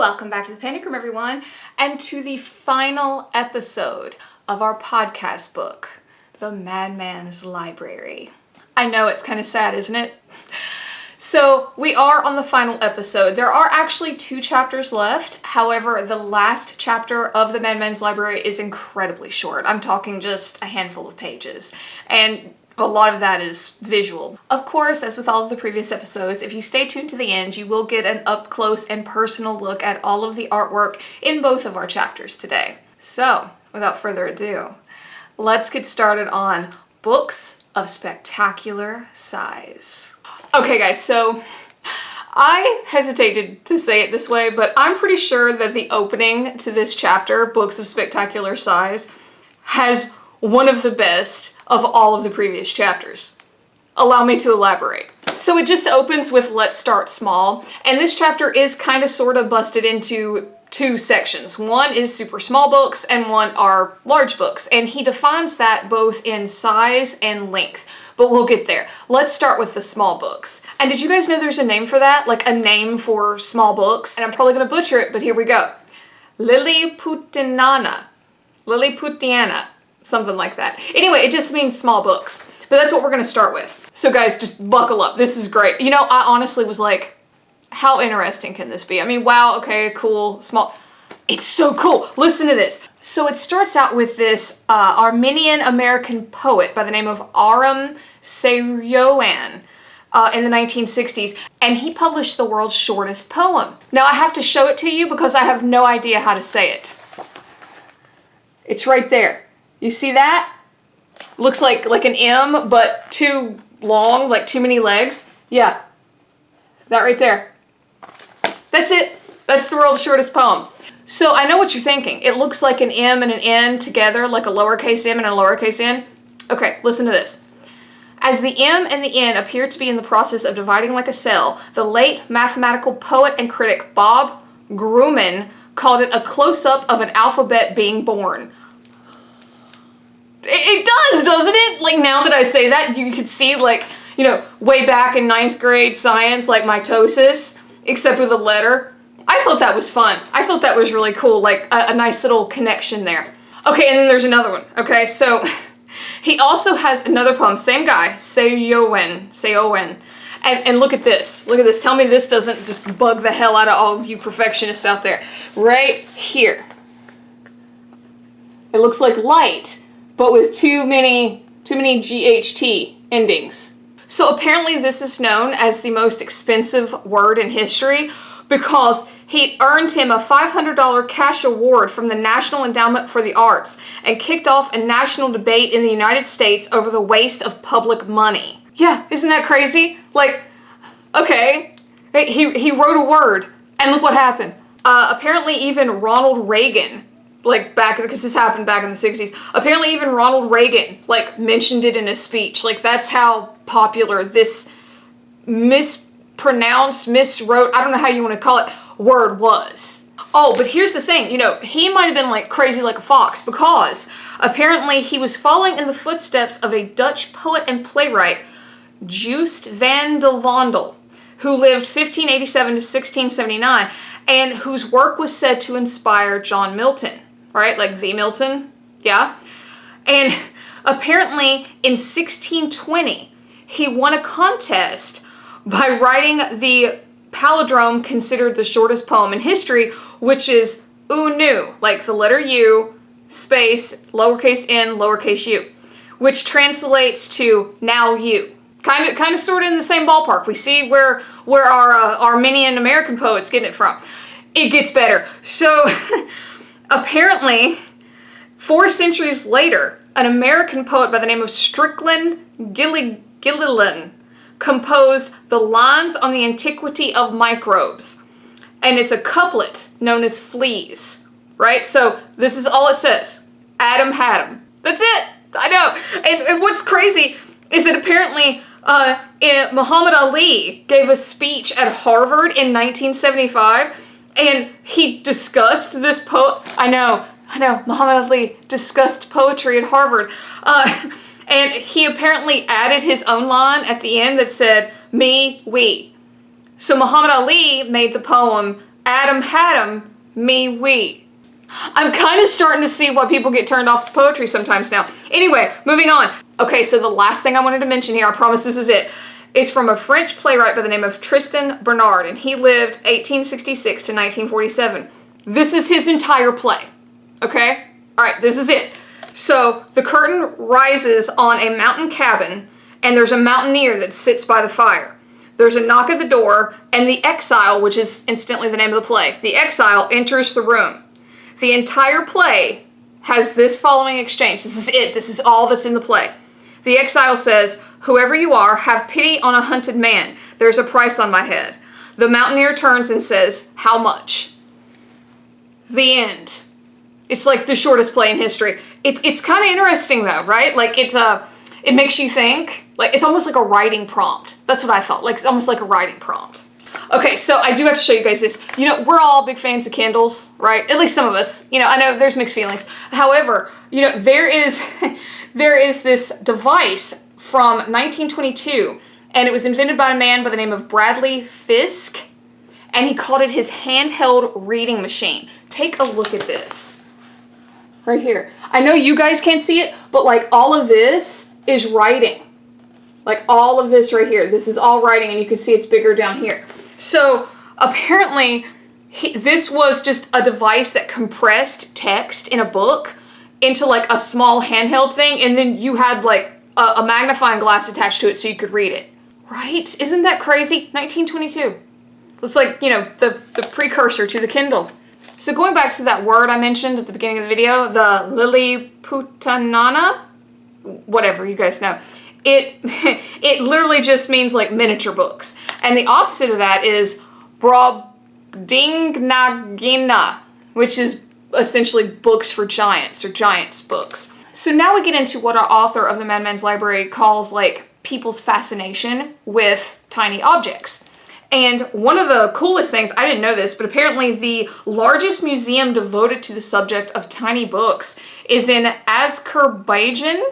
welcome back to the Panic Room, everyone, and to the final episode of our podcast book, The Madman's Library. I know it's kind of sad, isn't it? So we are on the final episode. There are actually 2 chapters left. However, the last chapter of The Madman's Library is incredibly short. I'm talking just a handful of pages, and a lot of that is visual. Of course, as with all of the previous episodes, if you stay tuned to the end, you will get an up-close and personal look at all of the artwork in both of our chapters today. So, without further ado, let's get started on Books of Spectacular Size. Okay guys, so I hesitated to say it this way, but I'm pretty sure that the opening to this chapter, Books of Spectacular Size, has one of the best of all of the previous chapters. Allow me to elaborate. So it just opens with let's start small, and this chapter is kind of sort of busted into 2 sections. One is super small books and one are large books, and he defines that both in size and length, but we'll get there. Let's start with the small books. And did you guys know there's a name for that? Like a name for small books? And I'm probably gonna butcher it, but here we go. Lilliputiana. Something like that. Anyway, it just means small books. But that's what we're gonna start with. So guys, just buckle up. This is great. You know, I honestly was like, how interesting can this be? I mean, wow, okay, cool, small. It's so cool. Listen to this. So it starts out with this Armenian-American poet by the name of Aram Seyoan in the 1960s, and he published the world's shortest poem. Now I have to show it to you because I have no idea how to say it. It's right there. You see that? Looks like an M, but too long, like too many legs. Yeah, that right there. That's it. That's the world's shortest poem. So I know what you're thinking. It looks like an M and an N together, like a lowercase m and a lowercase n. Okay, listen to this. As the M and the N appear to be in the process of dividing like a cell, the late mathematical poet and critic Bob Grumman called it a close-up of an alphabet being born. It does, doesn't it? Like, now that I say that, you could see, like, you know, way back in 9th grade science, like mitosis, except with a letter. I thought that was fun. I thought that was really cool, like a nice little connection there. Okay, and then there's another one. Okay, so he also has another poem, same guy, Seyoan. And look at this. Look at this. Tell me this doesn't just bug the hell out of all of you perfectionists out there. Right here. It looks like light, but with too many GHT endings. So apparently this is known as the most expensive word in history because he earned him a $500 cash award from the National Endowment for the Arts and kicked off a national debate in the United States over the waste of public money. Yeah, isn't that crazy? Like, okay, he wrote a word and look what happened. Apparently even Ronald Reagan, like back, because this happened back in the 60s, apparently even Ronald Reagan, like, mentioned it in his speech. Like, that's how popular this mispronounced, miswrote, I don't know how you want to call it, word was. Oh, but here's the thing, you know, he might have been like crazy like a fox because apparently he was following in the footsteps of a Dutch poet and playwright, Joost van de Vondel, who lived 1587 to 1679, and whose work was said to inspire John Milton. Right? Like the Milton, yeah? And apparently in 1620, he won a contest by writing the palindrome considered the shortest poem in history, which is U-Nu, like the letter U, space, lowercase n, lowercase u, which translates to now you. Kind of sort of in the same ballpark. We see where our Armenian American poet's getting it from. It gets better. So apparently, 4 centuries later, an American poet by the name of Strickland Gilliland composed the Lines on the Antiquity of Microbes. And it's a couplet known as Fleas, right? So this is all it says. Adam had 'em. That's it. I know. And what's crazy is that apparently Muhammad Ali gave a speech at Harvard in 1975, and he discussed this I know, Muhammad Ali discussed poetry at Harvard. And he apparently added his own line at the end that said, me, we. So Muhammad Ali made the poem Adam had 'em, me we. I'm kind of starting to see why people get turned off poetry sometimes now. Anyway, moving on. Okay, so the last thing I wanted to mention here, I promise this is it, is from a French playwright by the name of Tristan Bernard, and he lived 1866 to 1947. This is his entire play, okay? All right, this is it. So the curtain rises on a mountain cabin, and there's a mountaineer that sits by the fire. There's a knock at the door, and the exile, which is instantly the name of the play, the exile enters the room. The entire play has this following exchange. This is it. This is all that's in the play. The exile says, "Whoever you are, have pity on a hunted man. There's a price on my head." The mountaineer turns and says, "How much?" The end. It's like the shortest play in history. It's kind of interesting though, right? Like it makes you think. Like it's almost like a writing prompt. That's what I thought. Like it's almost like a writing prompt. Okay, so I do have to show you guys this. You know, we're all big fans of Kindles, right? At least some of us. You know, I know there's mixed feelings. However, you know, there is this device from 1922, and it was invented by a man by the name of Bradley Fisk, and he called it his handheld reading machine. Take a look at this. Right here. I know you guys can't see it, but like all of this is writing. Like all of this right here. This is all writing, and you can see it's bigger down here. So apparently this was just a device that compressed text in a book into like a small handheld thing, and then you had like a magnifying glass attached to it so you could read it. Right? Isn't that crazy? 1922. It's like, you know, the precursor to the Kindle. So going back to that word I mentioned at the beginning of the video, the Liliputanana, whatever, you guys know. It literally just means like miniature books. And the opposite of that is Brobdingnagina, which is essentially books for giants or giants books. So now we get into what our author of the Madman's Library calls like people's fascination with tiny objects. And one of the coolest things, I didn't know this, but apparently the largest museum devoted to the subject of tiny books is in Azerbaijan,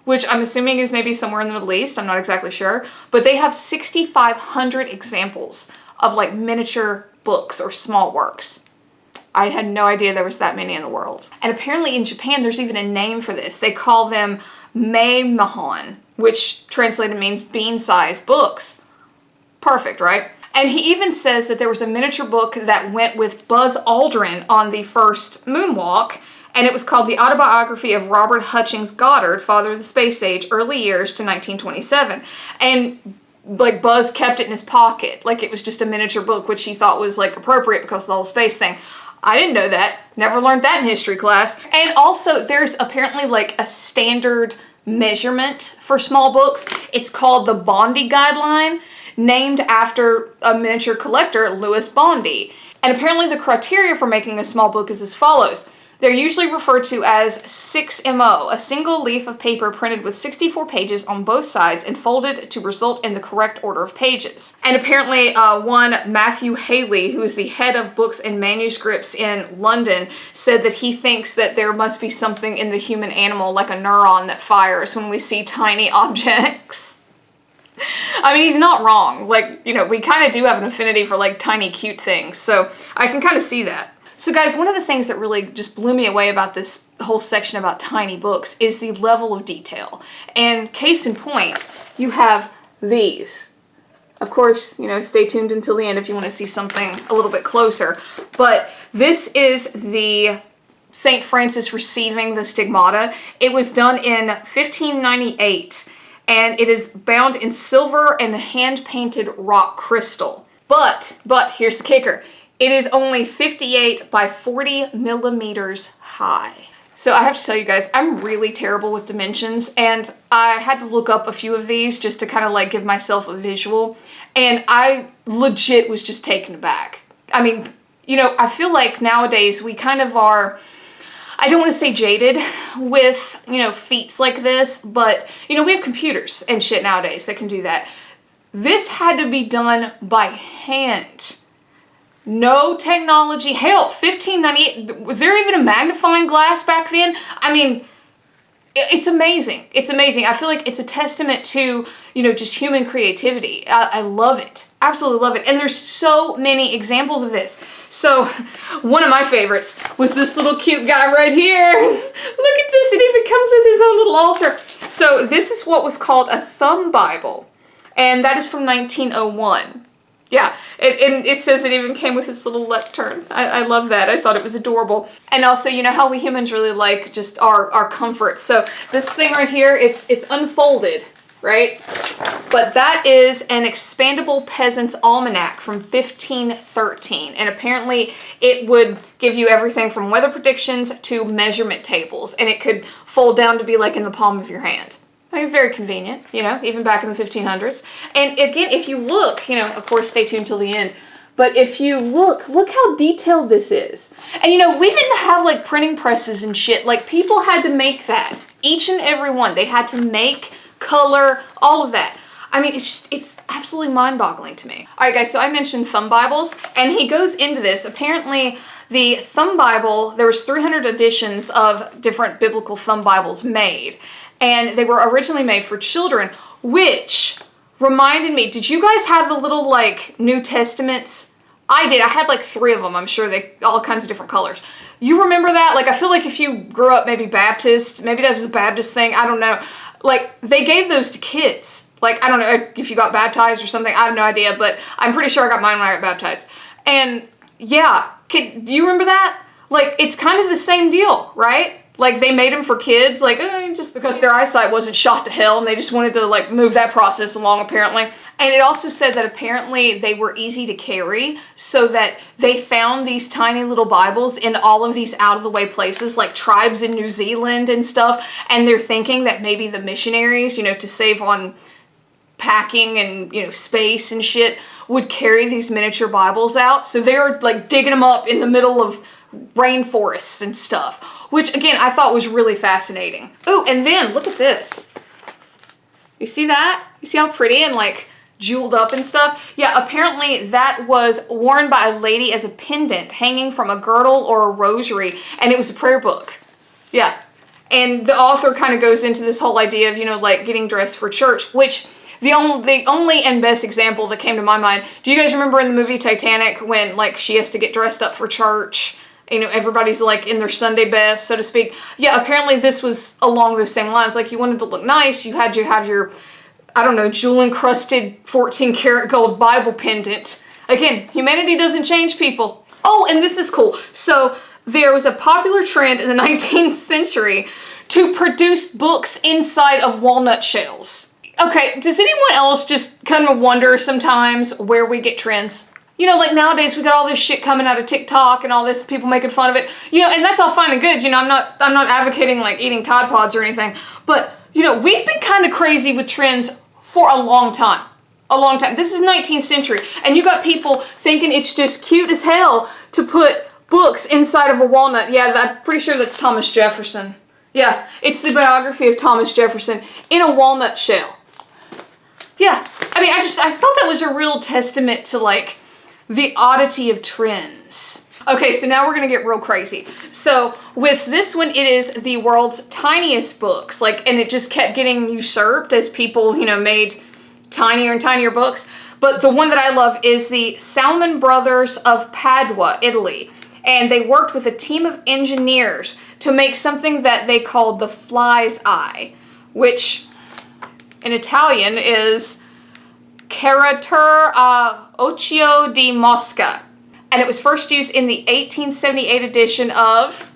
which I'm assuming is maybe somewhere in the Middle East. I'm not exactly sure. But they have 6,500 examples of like miniature books or small works. I had no idea there was that many in the world. And apparently in Japan, there's even a name for this. They call them Meimahon, which translated means bean-sized books. Perfect, right? And he even says that there was a miniature book that went with Buzz Aldrin on the first moonwalk, and it was called The Autobiography of Robert Hutchings Goddard, Father of the Space Age, Early Years to 1927. And like Buzz kept it in his pocket, like it was just a miniature book, which he thought was like appropriate because of the whole space thing. I didn't know that. Never learned that in history class. And also there's apparently like a standard measurement for small books. It's called the Bondi Guideline, named after a miniature collector, Louis Bondi. And apparently the criteria for making a small book is as follows. They're usually referred to as 6MO, a single leaf of paper printed with 64 pages on both sides and folded to result in the correct order of pages. And apparently one Matthew Haley, who is the head of books and manuscripts in London, said that he thinks that there must be something in the human animal like a neuron that fires when we see tiny objects. I mean, he's not wrong. Like, you know, we kind of do have an affinity for like tiny cute things, so I can kind of see that. So guys, one of the things that really just blew me away about this whole section about tiny books is the level of detail. And case in point, you have these. Of course, you know, stay tuned until the end if you want to see something a little bit closer. But this is the St. Francis receiving the stigmata. It was done in 1598, and it is bound in silver and hand-painted rock crystal. But here's the kicker. It is only 58 by 40 millimeters high. So I have to tell you guys, I'm really terrible with dimensions, and I had to look up a few of these just to kind of like give myself a visual, and I legit was just taken aback. I mean, you know, I feel like nowadays we kind of are, I don't want to say jaded with, you know, feats like this, but, you know, we have computers and shit nowadays that can do that. This had to be done by hand. No technology. Hell, 1598, was there even a magnifying glass back then? I mean, it's amazing. It's amazing. I feel like it's a testament to, you know, just human creativity. I love it. Absolutely love it. And there's so many examples of this. So one of my favorites was this little cute guy right here. Look at this. It even comes with his own little altar. So this is what was called a thumb Bible. And that is from 1901. Yeah, and it says it even came with its little lectern. I love that. I thought it was adorable. And also, you know how we humans really like just our comfort. So this thing right here, it's unfolded, right? But that is an expandable peasant's almanac from 1513. And apparently it would give you everything from weather predictions to measurement tables. And it could fold down to be like in the palm of your hand. I mean, very convenient, you know, even back in the 1500s. And again, if you look, you know, of course, stay tuned till the end. But if you look how detailed this is. And you know, we didn't have like printing presses and shit. Like people had to make that. Each and every one. They had to make, color, all of that. I mean, it's absolutely mind-boggling to me. All right, guys, so I mentioned thumb Bibles, and he goes into this. Apparently, the thumb Bible, there was 300 editions of different biblical thumb Bibles made. And they were originally made for children, which reminded me, did you guys have the little, like, New Testaments? I did. I had, like, 3 of them. I'm sure they, all kinds of different colors. You remember that? Like, I feel like if you grew up maybe Baptist, maybe that was a Baptist thing, I don't know. Like, they gave those to kids. Like, I don't know if you got baptized or something, I have no idea, but I'm pretty sure I got mine when I got baptized. And, yeah, do you remember that? Like, it's kind of the same deal, right? Like, they made them for kids, like, just because their eyesight wasn't shot to hell, and they just wanted to, like, move that process along, apparently. And it also said that apparently they were easy to carry, so that they found these tiny little Bibles in all of these out-of-the-way places, like tribes in New Zealand and stuff, and they're thinking that maybe the missionaries, you know, to save on packing and, you know, space and shit, would carry these miniature Bibles out. So they were, like, digging them up in the middle of rainforests and stuff. Which, again, I thought was really fascinating. Oh, and then, look at this. You see that? You see how pretty and, like, jeweled up and stuff? Yeah, apparently that was worn by a lady as a pendant hanging from a girdle or a rosary, and it was a prayer book. Yeah. And the author kind of goes into this whole idea of, you know, like, getting dressed for church, which the only and best example that came to my mind, do you guys remember in the movie Titanic when, like, she has to get dressed up for church? You know, everybody's like in their Sunday best, so to speak. Yeah, apparently this was along those same lines. Like, you wanted to look nice, you had to have your, I don't know, jewel-encrusted 14-karat gold Bible pendant. Again, humanity doesn't change people. Oh, and this is cool. So there was a popular trend in the 19th century to produce books inside of walnut shells. Okay, does anyone else just kind of wonder sometimes where we get trends? You know, like nowadays we got all this shit coming out of TikTok and all this, people making fun of it. You know, and that's all fine and good. You know, I'm not advocating like eating Tide Pods or anything. But, you know, we've been kind of crazy with trends for a long time. A long time. This is 19th century. And you got people thinking it's just cute as hell to put books inside of a walnut. Yeah, I'm pretty sure that's Thomas Jefferson. Yeah, it's the biography of Thomas Jefferson in a walnut shell. Yeah, I mean, I thought that was a real testament to, like, the oddity of trends. Okay, so now we're gonna get real crazy. So with this one, it is the world's tiniest books, like, and it just kept getting usurped as people, you know, made tinier and tinier books. But the one that I love is the Salmon Brothers of Padua, Italy. And they worked with a team of engineers to make something that they called the fly's eye, which in Italian is Caratur Occhio di Mosca. And it was first used in the 1878 edition of,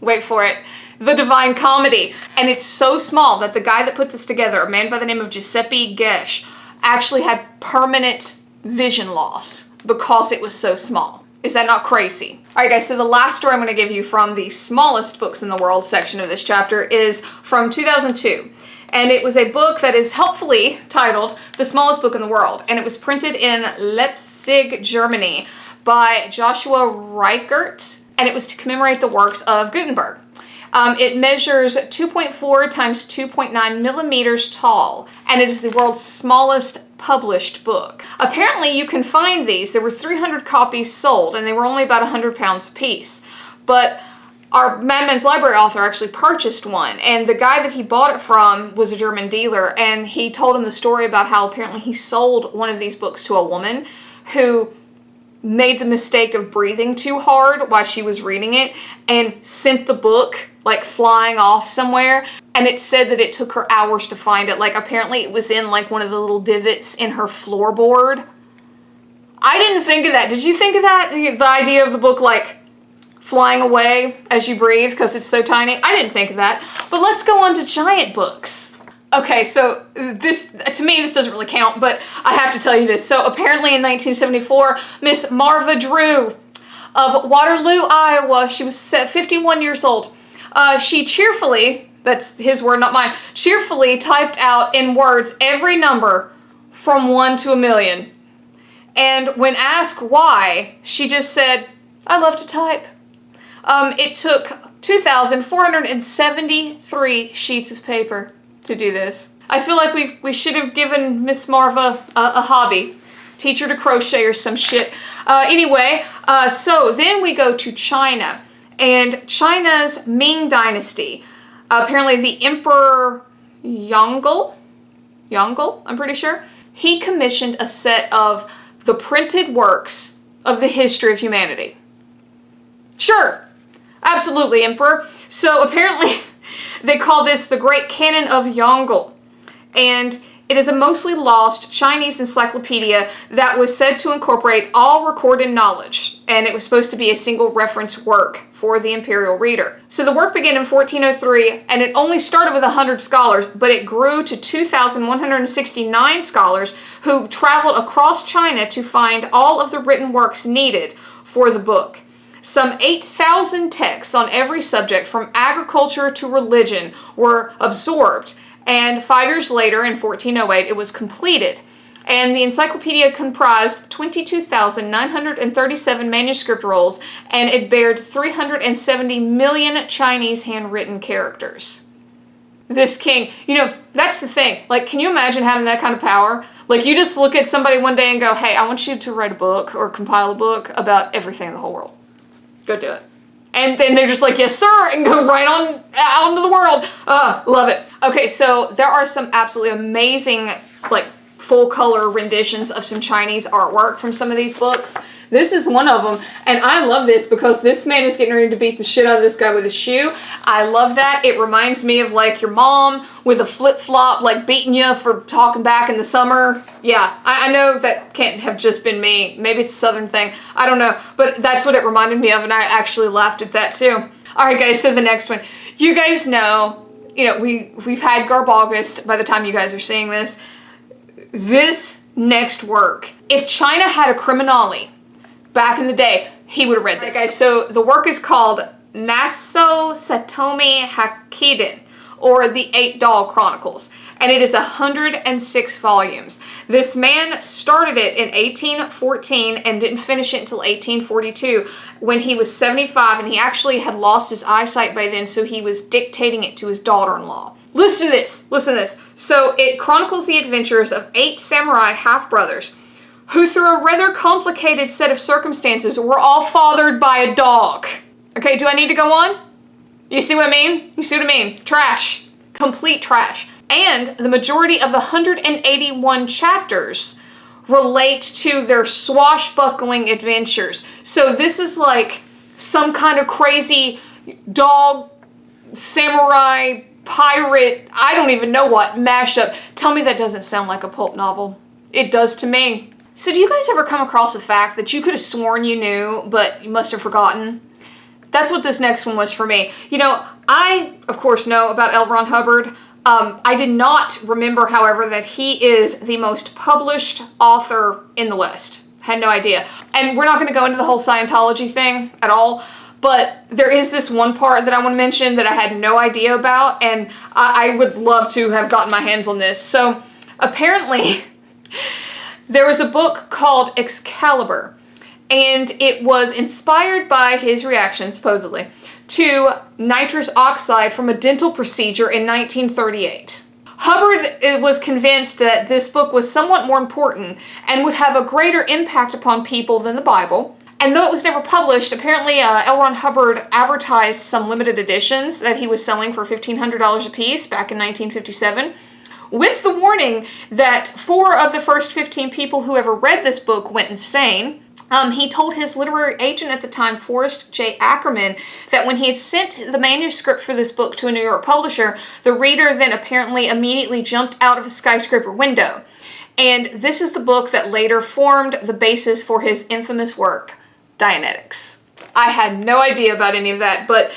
wait for it, The Divine Comedy. And it's so small that the guy that put this together, a man by the name of Giuseppe Gesch, actually had permanent vision loss because it was so small. Is that not crazy? All right, guys, so the last story I'm going to give you from the smallest books in the world section of this chapter is from 2002. And it was a book that is helpfully titled The Smallest Book in the World. And it was printed in Leipzig, Germany by Joshua Reichert. And it was to commemorate the works of Gutenberg. It measures 2.4 times 2.9 millimeters tall. And it is the world's smallest published book. Apparently you can find these. There were 300 copies sold and they were only about 100 pounds a piece. But our Madman's Library author actually purchased one, and the guy that he bought it from was a German dealer, and he told him the story about how apparently he sold one of these books to a woman who made the mistake of breathing too hard while she was reading it and sent the book like flying off somewhere, and it said that it took her hours to find it. Like, apparently it was in like one of the little divots in her floorboard. I didn't think of that. Did you think of that? The idea of the book like flying away as you breathe because it's so tiny? I didn't think of that. But let's go on to giant books. Okay, so this, to me, this doesn't really count, but I have to tell you this. So apparently in 1974, Miss Marva Drew of Waterloo, Iowa, she was 51 years old. She cheerfully, that's his word, not mine, cheerfully typed out in words every number from 1 to 1,000,000. And when asked why, she just said, "I love to type." It took 2,473 sheets of paper to do this. I feel like we should have given Miss Marva a hobby. Teach her to crochet or some shit. Anyway, so then we go to China. And China's Ming Dynasty. Apparently the Emperor Yongle, I'm pretty sure, he commissioned a set of the printed works of the history of humanity. Sure, absolutely, Emperor. So apparently they call this the Great Canon of Yongle, and it is a mostly lost Chinese encyclopedia that was said to incorporate all recorded knowledge, and it was supposed to be a single reference work for the imperial reader. So the work began in 1403, and it only started with 100 scholars, but it grew to 2,169 scholars who traveled across China to find all of the written works needed for the book. Some 8,000 texts on every subject, from agriculture to religion, were absorbed, and 5 years later, in 1408, it was completed. And the encyclopedia comprised 22,937 manuscript rolls, and it bared 370 million Chinese handwritten characters. This king, you know, that's the thing. Like, can you imagine having that kind of power? Like, you just look at somebody one day and go, "Hey, I want you to write a book or compile a book about everything in the whole world. Go do it." And then they're just like, "Yes, sir," and go right on out into the world. Love it. Okay, so there are some absolutely amazing, like, full color renditions of some Chinese artwork from some of these books. This is one of them, and I love this because this man is getting ready to beat the shit out of this guy with a shoe. I love that. It reminds me of like your mom with a flip-flop, like beating you for talking back in the summer. Yeah, I know that can't have just been me. Maybe it's a southern thing. I don't know, but that's what it reminded me of, and I actually laughed at that too. All right, guys, so the next one. You guys know, we've had Garb August by the time you guys are seeing this. This next work, if China had a criminale back in the day, he would have read this. Guys, so the work is called Naso Satomi Hakiden, or the 8 Doll Chronicles, and it is 106 volumes. This man started it in 1814 and didn't finish it until 1842 when he was 75, and he actually had lost his eyesight by then, so he was dictating it to his daughter-in-law. Listen to this. So it chronicles the adventures of 8 samurai half-brothers who, through a rather complicated set of circumstances, were all fathered by a dog. Okay, do I need to go on? You see what I mean? Trash. Complete trash. And the majority of the 181 chapters relate to their swashbuckling adventures. So this is like some kind of crazy dog, samurai, pirate, I don't even know what, mashup. Tell me that doesn't sound like a pulp novel. It does to me. So do you guys ever come across a fact that you could have sworn you knew, but you must have forgotten? That's what this next one was for me. I, of course, know about L. Ron Hubbard. I did not remember, however, that he is the most published author in the West. Had no idea. And we're not going to go into the whole Scientology thing at all, but there is this one part that I want to mention that I had no idea about, and I would love to have gotten my hands on this. So apparently there was a book called Excalibur, and it was inspired by his reaction, supposedly, to nitrous oxide from a dental procedure in 1938. Hubbard was convinced that this book was somewhat more important and would have a greater impact upon people than the Bible, And though it was never published, apparently L. Ron Hubbard advertised some limited editions that he was selling for $1,500 a piece back in 1957, with the warning that 4 of the first 15 people who ever read this book went insane. He told his literary agent at the time, Forrest J. Ackerman, that when he had sent the manuscript for this book to a New York publisher, the reader then apparently immediately jumped out of a skyscraper window. And this is the book that later formed the basis for his infamous work, Dianetics. I had no idea about any of that, but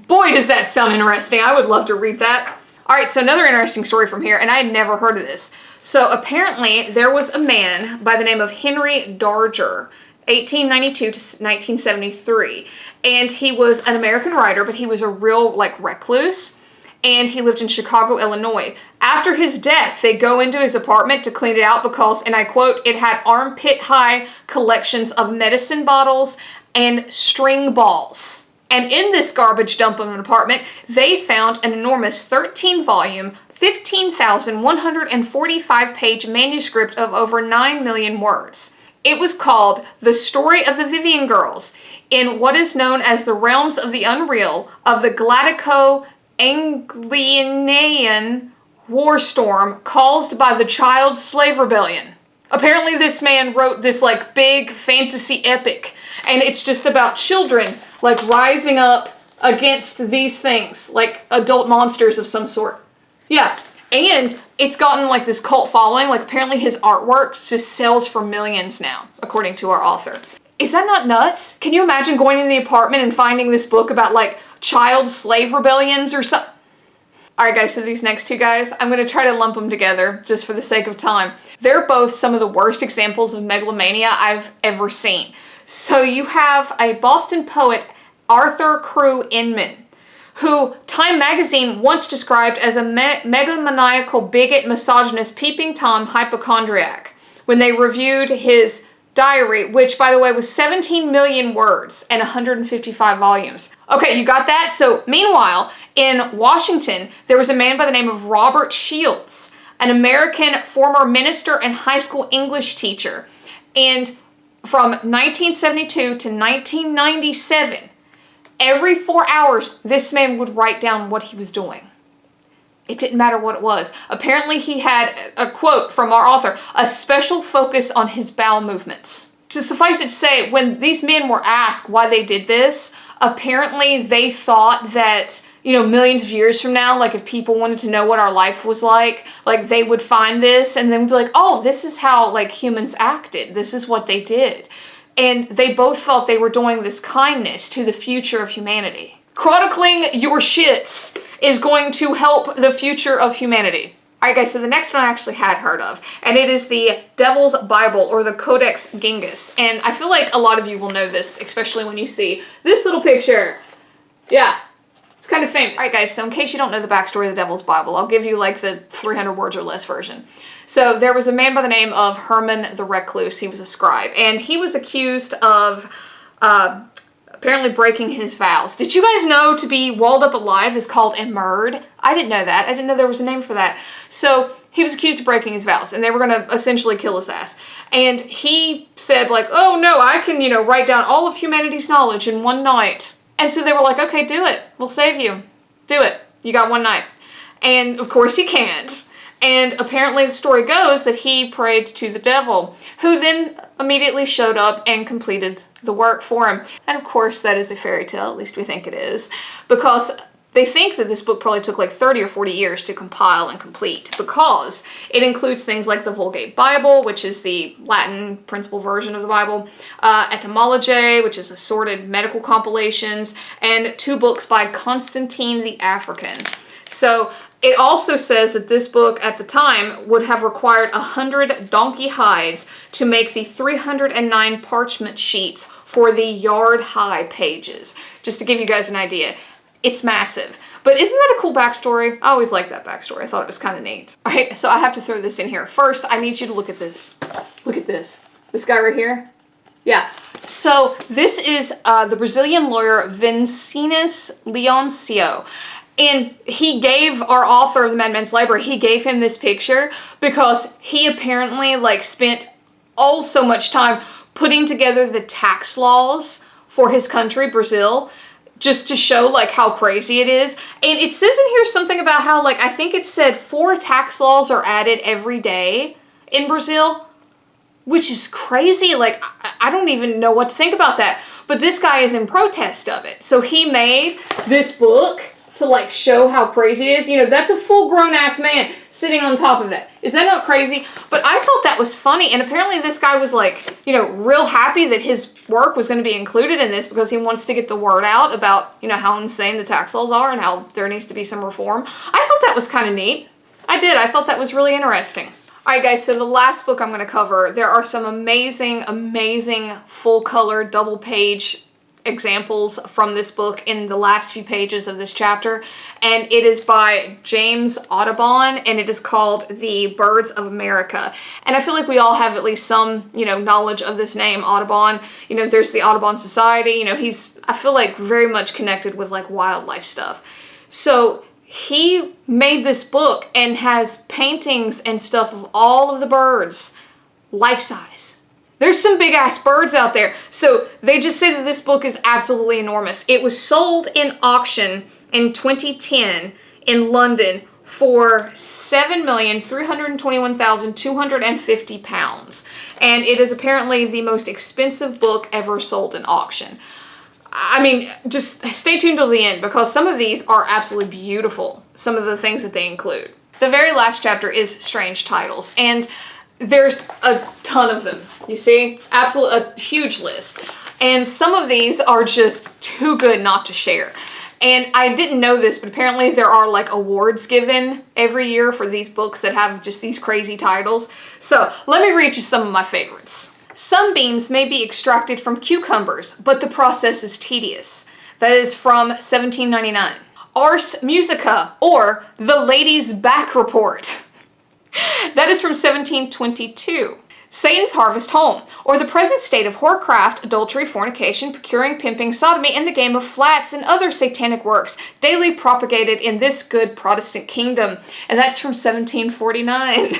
boy does that sound interesting. I would love to read that. All right, so another interesting story from here, and I had never heard of this. So apparently there was a man by the name of Henry Darger, 1892 to 1973, and he was an American writer, but he was a real recluse, and he lived in Chicago, Illinois. After his death, they go into his apartment to clean it out because, and I quote, it had armpit-high collections of medicine bottles and string balls. And in this garbage dump of an apartment, they found an enormous 13-volume, 15,145-page manuscript of over 9 million words. It was called The Story of the Vivian Girls, in what is known as the realms of the unreal of the Gallico-Anglianian war storm caused by the child slave rebellion. Apparently this man wrote this big fantasy epic, and it's just about children rising up against these things, adult monsters of some sort. Yeah, and it's gotten this cult following. Apparently his artwork just sells for millions now, according to our author. Is that not nuts? Can you imagine going into the apartment and finding this book about child slave rebellions or something? Alright guys, so these next two guys, I'm going to try to lump them together just for the sake of time. They're both some of the worst examples of megalomania I've ever seen. So you have a Boston poet, Arthur Crew Inman, who Time magazine once described as a megalomaniacal bigot, misogynist, peeping Tom hypochondriac when they reviewed his diary, which by the way was 17 million words and 155 volumes. Okay, you got that? So meanwhile, in Washington, there was a man by the name of Robert Shields, an American former minister and high school English teacher. And from 1972 to 1997, every 4 hours, this man would write down what he was doing. It didn't matter what it was. Apparently he had, a quote from our author, a special focus on his bowel movements. To suffice it to say, when these men were asked why they did this, apparently they thought that, millions of years from now, if people wanted to know what our life was like they would find this and then be like, oh, this is how, humans acted. This is what they did. And they both thought they were doing this kindness to the future of humanity. Chronicling your shits is going to help the future of humanity. Alright guys, so the next one I actually had heard of, and it is the Devil's Bible, or the Codex Gigas. And I feel like a lot of you will know this, especially when you see this little picture. Yeah, it's kind of famous. Alright guys, so in case you don't know the backstory of the Devil's Bible, I'll give you the 300 words or less version. So there was a man by the name of Herman the Recluse. He was a scribe, and he was accused of apparently breaking his vows. Did you guys know to be walled up alive is called immured? I didn't know that. I didn't know there was a name for that. So he was accused of breaking his vows, and they were going to essentially kill his ass. And he said oh no, I can, write down all of humanity's knowledge in one night. And so they were like, okay, do it. We'll save you. Do it. You got one night. And of course he can't. And apparently the story goes that he prayed to the devil, who then immediately showed up and completed the work for him. And of course that is a fairy tale, at least we think it is, because they think that this book probably took 30 or 40 years to compile and complete, because it includes things like the Vulgate Bible, which is the Latin principal version of the Bible, Etymology, which is assorted medical compilations, and 2 books by Constantine the African. So it also says that this book at the time would have required 100 donkey hides to make the 309 parchment sheets for the yard-high pages. Just to give you guys an idea. It's massive. But isn't that a cool backstory? I always liked that backstory. I thought it was kind of neat. Alright, so I have to throw this in here. First, I need you to look at this. Look at this. This guy right here? Yeah. So this is the Brazilian lawyer Vinicius Leoncio. And he gave our author of the Madman's Library, he gave him this picture because he apparently spent so much time putting together the tax laws for his country, Brazil, just to show like how crazy it is. And it says in here something about how, like, I think it said 4 tax laws are added every day in Brazil, which is crazy. Like, I don't even know what to think about that. But this guy is in protest of it. So he made this book to like show how crazy it is. You know, that's a full-grown ass man sitting on top of that. Is that not crazy? But I thought that was funny. And apparently this guy was like, you know, real happy that his work was going to be included in this because he wants to get the word out about, you know, how insane the tax laws are and how there needs to be some reform. I thought that was kind of neat. I did. I thought that was really interesting. All right, guys, so the last book I'm going to cover, there are some amazing, amazing full-color, double-page examples from this book in the last few pages of this chapter, and it is by James Audubon, and it is called The Birds of America. And I feel like we all have at least some, you know, knowledge of this name, Audubon. You know, there's the Audubon Society. You know, he's, I feel like, very much connected with, like, wildlife stuff. So he made this book and has paintings and stuff of all of the birds, life-size. There's some big-ass birds out there. So they just say that this book is absolutely enormous. It was sold in auction in 2010 in London for £7,321,250. And it is apparently the most expensive book ever sold in auction. I mean, just stay tuned till the end because some of these are absolutely beautiful, some of the things that they include. The very last chapter is Strange Titles, and there's a ton of them, you see? Absolutely, a huge list. And some of these are just too good not to share. And I didn't know this, but apparently there are like awards given every year for these books that have just these crazy titles. So let me read you some of my favorites. Sunbeams may be extracted from cucumbers, but the process is tedious. That is from 1799. Ars Musica, or The Lady's Back Report. That is from 1722. Satan's Harvest Home, or The Present State of Whorecraft, Adultery, Fornication, Procuring, Pimping, Sodomy, and the Game of Flats, and Other Satanic Works, daily propagated in this good Protestant kingdom. And that's from 1749.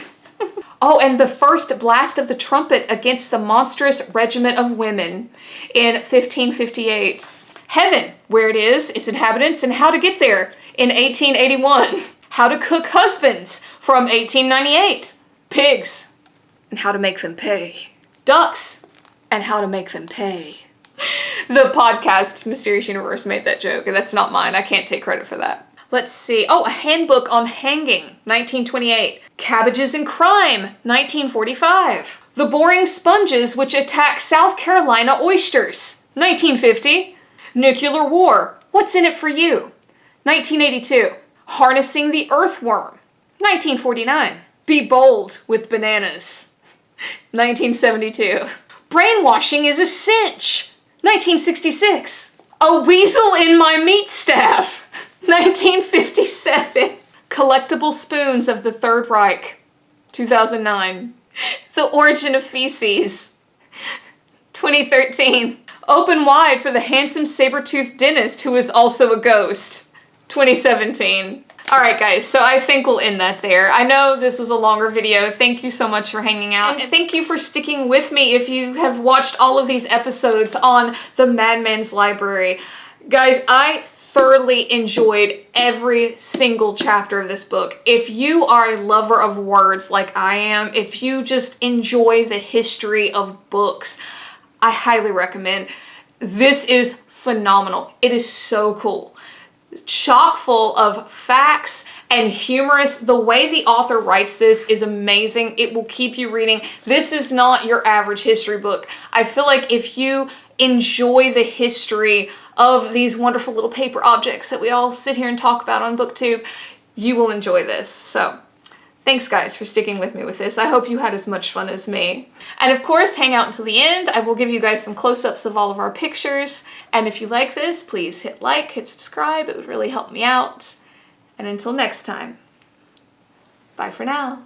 Oh, and The First Blast of the Trumpet Against the Monstrous Regiment of Women in 1558. Heaven, Where It Is, Its Inhabitants, and How to Get There in 1881. How to Cook Husbands from 1898. Pigs, and How to Make Them Pay. Ducks, and How to Make Them Pay. The podcast Mysterious Universe made that joke, and that's not mine. I can't take credit for that. Let's see. Oh, A Handbook on Hanging, 1928. Cabbages and Crime, 1945. The Boring Sponges Which Attack South Carolina Oysters, 1950. Nuclear War, What's in It for You, 1982. Harnessing the Earthworm, 1949. Be Bold with Bananas, 1972. Brainwashing is a Cinch, 1966. A Weasel in My Meat Staff, 1957. Collectible Spoons of the Third Reich, 2009. The Origin of Feces, 2013. Open Wide for the Handsome Saber-Toothed Dentist Who is Also a Ghost, 2017. Alright guys, so I think we'll end that there. I know this was a longer video. Thank you so much for hanging out. And thank you for sticking with me if you have watched all of these episodes on the Madman's Library. Guys, I thoroughly enjoyed every single chapter of this book. If you are a lover of words like I am, if you just enjoy the history of books, I highly recommend. This is phenomenal. It is so cool. Chock full of facts and humorous. The way the author writes this is amazing. It will keep you reading. This is not your average history book. I feel like if you enjoy the history of these wonderful little paper objects that we all sit here and talk about on BookTube, you will enjoy this. So thanks guys for sticking with me with this. I hope you had as much fun as me. And of course, hang out until the end. I will give you guys some close-ups of all of our pictures. And if you like this, please hit like, hit subscribe. It would really help me out. And until next time, bye for now.